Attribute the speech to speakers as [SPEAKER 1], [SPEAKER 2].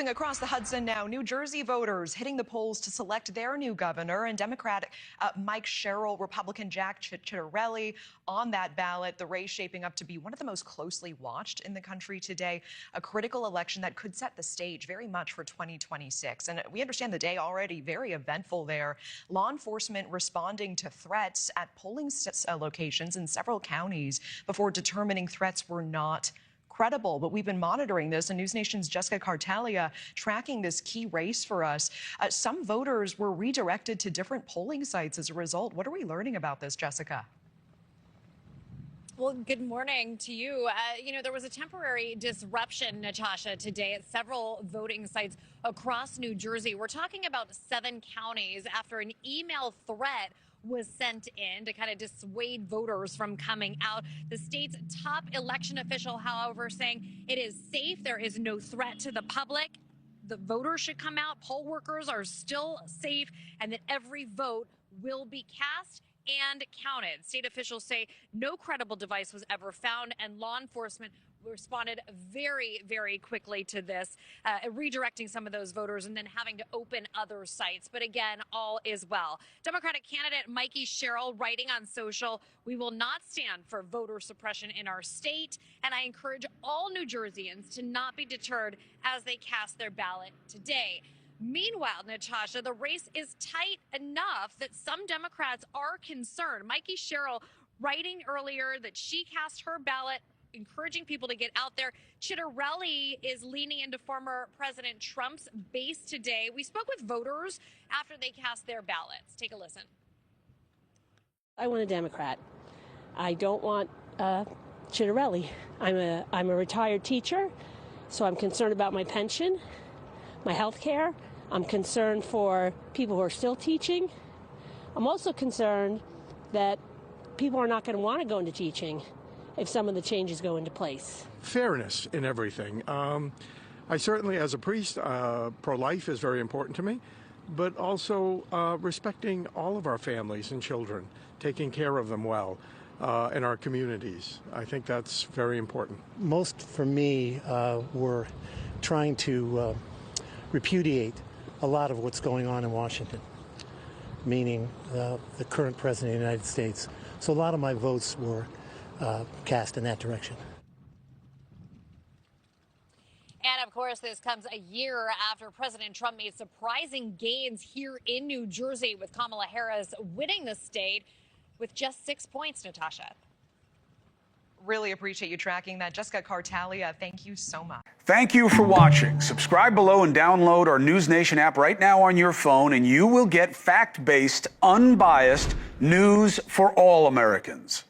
[SPEAKER 1] Moving across the Hudson now, New Jersey voters hitting the polls to select their new governor, and Democrat Mike Sherrill, Republican Jack Ciattarelli on that ballot. The race shaping up to be one of the most closely watched in the country today, a critical election that could set the stage very much for 2026. And we understand the day already very eventful there. Law enforcement responding to threats at polling locations in several counties before determining threats were not credible. But we've been monitoring this, and News Nation's Jessica Cartalia tracking this key race for us. Some voters were redirected to different polling sites as a result. What are we learning about this, Jessica?
[SPEAKER 2] Well, good morning to you. There was a temporary disruption, Natasha, today at several voting sites across New Jersey. We're talking about 7 counties after an email threat was sent in to kind of dissuade voters from coming out. The state's top election official, however, saying it is safe. There is no threat to the public. The voters should come out. Poll workers are still safe, and that every vote will be cast and counted. State officials say no credible device was ever found, and law enforcement responded very, very quickly to this, redirecting some of those voters and then having to open other sites. But again, all is well. Democratic candidate Mikey Sherrill writing on social, "We will not stand for voter suppression in our state, and I encourage all New Jerseyans to not be deterred as they cast their ballot today." Meanwhile, Natasha, the race is tight enough that some Democrats are concerned. Mikey Sherrill writing earlier that she cast her ballot, encouraging people to get out there. Ciattarelli is leaning into former President Trump's base today. We spoke with voters after they cast their ballots. Take a listen.
[SPEAKER 3] I want a Democrat. I don't want Ciattarelli. I'm a retired teacher, so I'm concerned about my pension, my health care. I'm concerned for people who are still teaching. I'm also concerned that people are not going to want to go into teaching if some of the changes go into place.
[SPEAKER 4] Fairness in everything. I certainly, as a priest, pro-life is very important to me, but also respecting all of our families and children, taking care of them well in our communities. I think that's very important.
[SPEAKER 5] Most, for me, were trying to repudiate a lot of what's going on in Washington, meaning the current president of the United States. So a lot of my votes were cast in that direction.
[SPEAKER 2] And of course, this comes a year after President Trump made surprising gains here in New Jersey, with Kamala Harris winning the state with just 6 points, Natasha.
[SPEAKER 1] Really appreciate you tracking that. Jessica Cartalia, thank you so much.
[SPEAKER 6] Thank you for watching. Subscribe below and download our News Nation app right now on your phone, and you will get fact-based, unbiased news for all Americans.